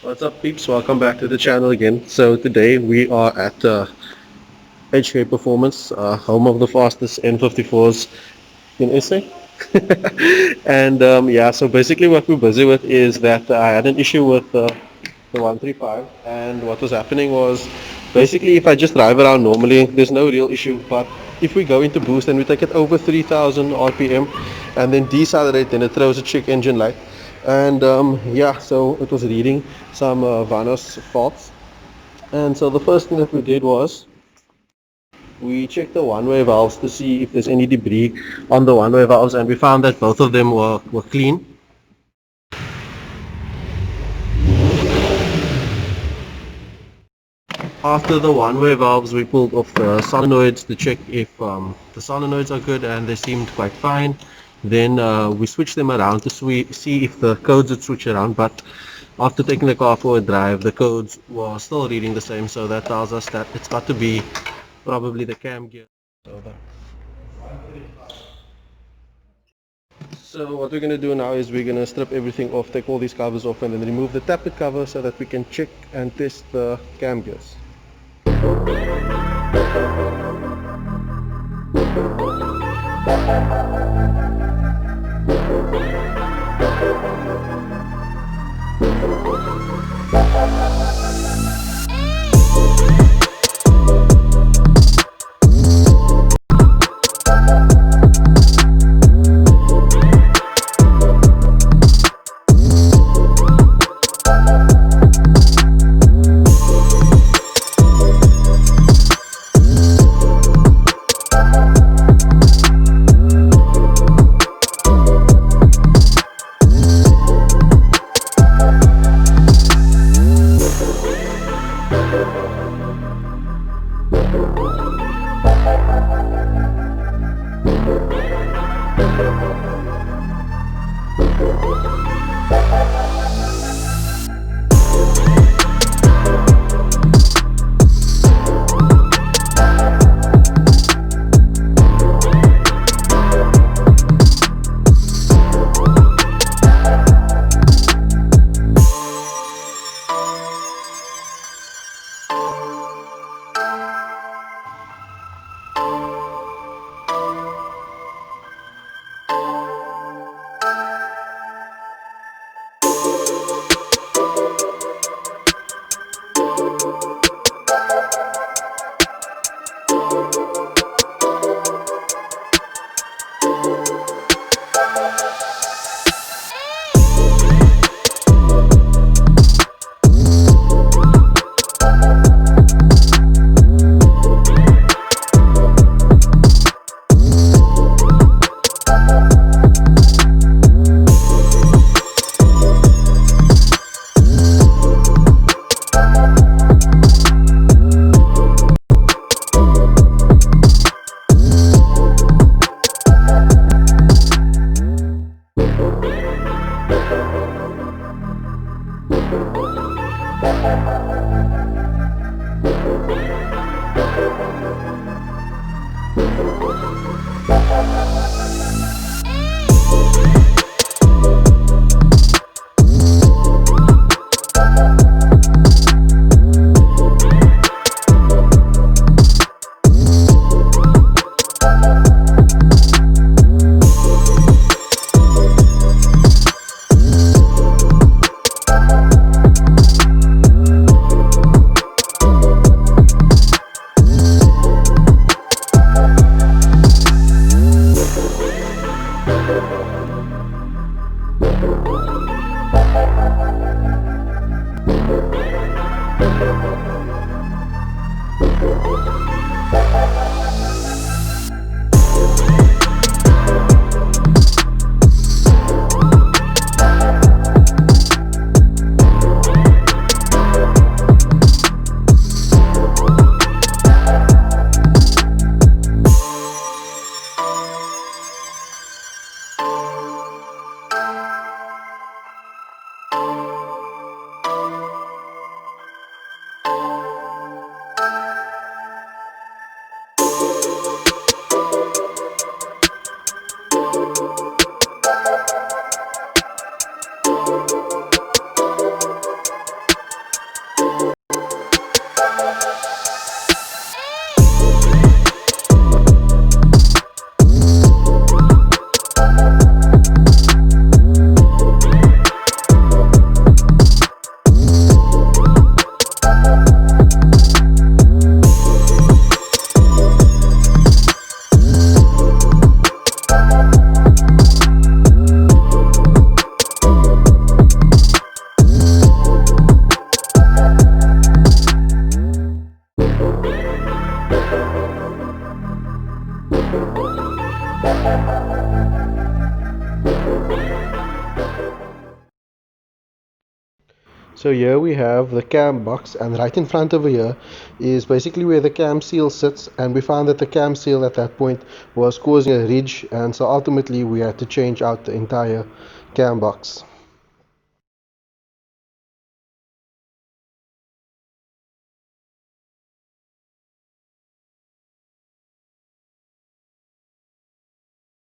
What's up, peeps? Welcome back to the channel again. So today we are at HK Performance, home of the fastest n54s in SA. And yeah, so basically what we're busy with is that I had an issue with the 135, and what was happening was basically if I just drive around normally, there's no real issue. But if we go into boost and we take it over 3000 RPM and then decelerate, then it throws a check engine light. And yeah, so it was reading some Vanos faults. And so the first thing that we did was we checked the one-way valves to see if there's any debris on the one-way valves, and we found that both of them were clean. After the one-way valves, we pulled off the solenoids to check if the solenoids are good, and they seemed quite fine. Then we switched them around to see if the codes would switch around, but after taking the car for a drive, the codes were still reading the same, so that tells us that it's got to be probably the cam gear. So what we're going to do now is we're going to strip everything off, take all these covers off, and then remove the tappet cover so that we can check and test the cam gears. So here we have the cam box, and right in front over here is basically where the cam seal sits, and we found that the cam seal at that point was causing a ridge, and so ultimately we had to change out the entire cam box.